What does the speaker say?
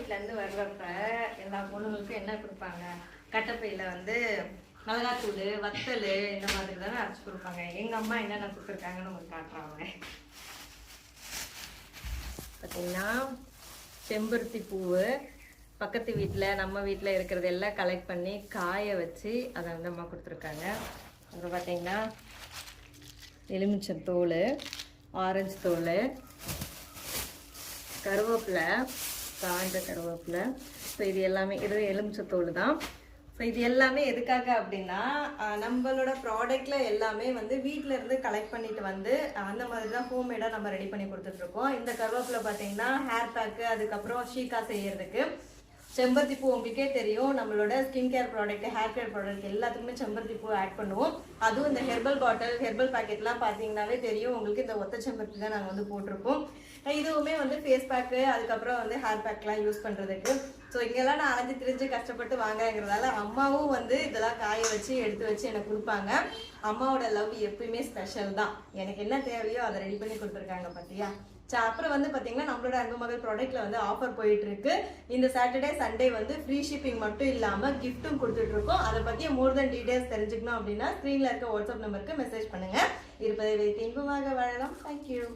வீட்டிலேருந்து வர்றப்ப எல்லா பொண்ணுங்களுக்கும் என்ன கொடுப்பாங்க? கட்டப்பையில் வந்து மிளகாத்தூள், வத்தல் இந்த மாதிரி தானே அரைச்சி கொடுப்பாங்க. எங்கள் அம்மா என்னென்ன கொடுத்துருக்காங்கன்னு உங்களுக்கு காட்டுறாங்க. பார்த்தீங்கன்னா செம்பருத்தி பூவு பக்கத்து வீட்டில் நம்ம வீட்டில் இருக்கிறது எல்லாம் கலெக்ட் பண்ணி காய வச்சு அதை வந்து அம்மா கொடுத்துருக்காங்க. அப்புறம் பார்த்தீங்கன்னா எலுமிச்சத்தோல், ஆரஞ்சு தோல், கருவேப்பிலை, காஞ்ச கருவேப்பிலை. ஸோ இது எல்லாமே இது எலுமிச்சத்தோல் தான். ஸோ இது எல்லாமே எதுக்காக அப்படின்னா நம்மளோட ப்ராடக்டில் எல்லாமே வந்து வீட்டில் இருந்து கலெக்ட் பண்ணிட்டு வந்து அந்த மாதிரி தான் ஹோம்மேடாக நம்ம ரெடி பண்ணி கொடுத்துட்ருக்கோம். இந்த கருவேப்பிலை பார்த்தீங்கன்னா ஹேர் பேக்கு, அதுக்கப்புறம் ஷீக்கா செய்யறதுக்கு. செம்பருத்தி பூ உங்களுக்கே தெரியும், நம்மளோட skin care product, hair care product எல்லாத்துக்குமே செம்பருத்தி பூ ஆட் பண்ணுவோம். அதுவும் இந்த ஹெர்பல் பாட்டில், ஹெர்பல் பேக்கெட்லாம் பார்த்தீங்கன்னாவே தெரியும் உங்களுக்கு, இந்த ஒத்த செம்பருத்தி தான் நாங்கள் வந்து போட்டிருப்போம். இதுவுமே வந்து ஃபேஸ் பேக்கு, அதுக்கப்புறம் வந்து ஹேர் பேக்லாம் யூஸ் பண்ணுறதுக்கு. ஸோ இங்கெல்லாம் நான் அலைஞ்சு திரிஞ்சு கஷ்டப்பட்டு வாங்குறதுனால அம்மாவும் வந்து இதெல்லாம் காய வச்சு எடுத்து வச்சு எனக்கு கொடுப்பாங்க. அம்மாவோட லவ் எப்பயுமே ஸ்பெஷல் தான். எனக்கு என்ன தேவையோ அதை ரெடி பண்ணி கொடுத்துருக்காங்க பார்த்தியா. அப்புறம் வந்து பார்த்தீங்கன்னா நம்மளோட அன்பு மகள் ப்ராடக்ட்ல வந்து ஆஃபர் போயிட்டு இருக்கு. இந்த சாட்டர்டே சண்டே வந்து ஃப்ரீ ஷிப்பிங் மட்டும் இல்லாமல் கிஃப்ட்டும் கொடுத்துட்டு இருக்கோம். அதை பற்றி மோர் தென் டீடைல்ஸ் தெரிஞ்சுக்கணும் அப்படின்னா ஸ்க்ரீனில் இருக்க வாட்ஸ்அப் நம்பருக்கு மெசேஜ் பண்ணுங்க. இருப்பதை வைத்து இன்பமாக வாழலாம். தேங்க்யூ.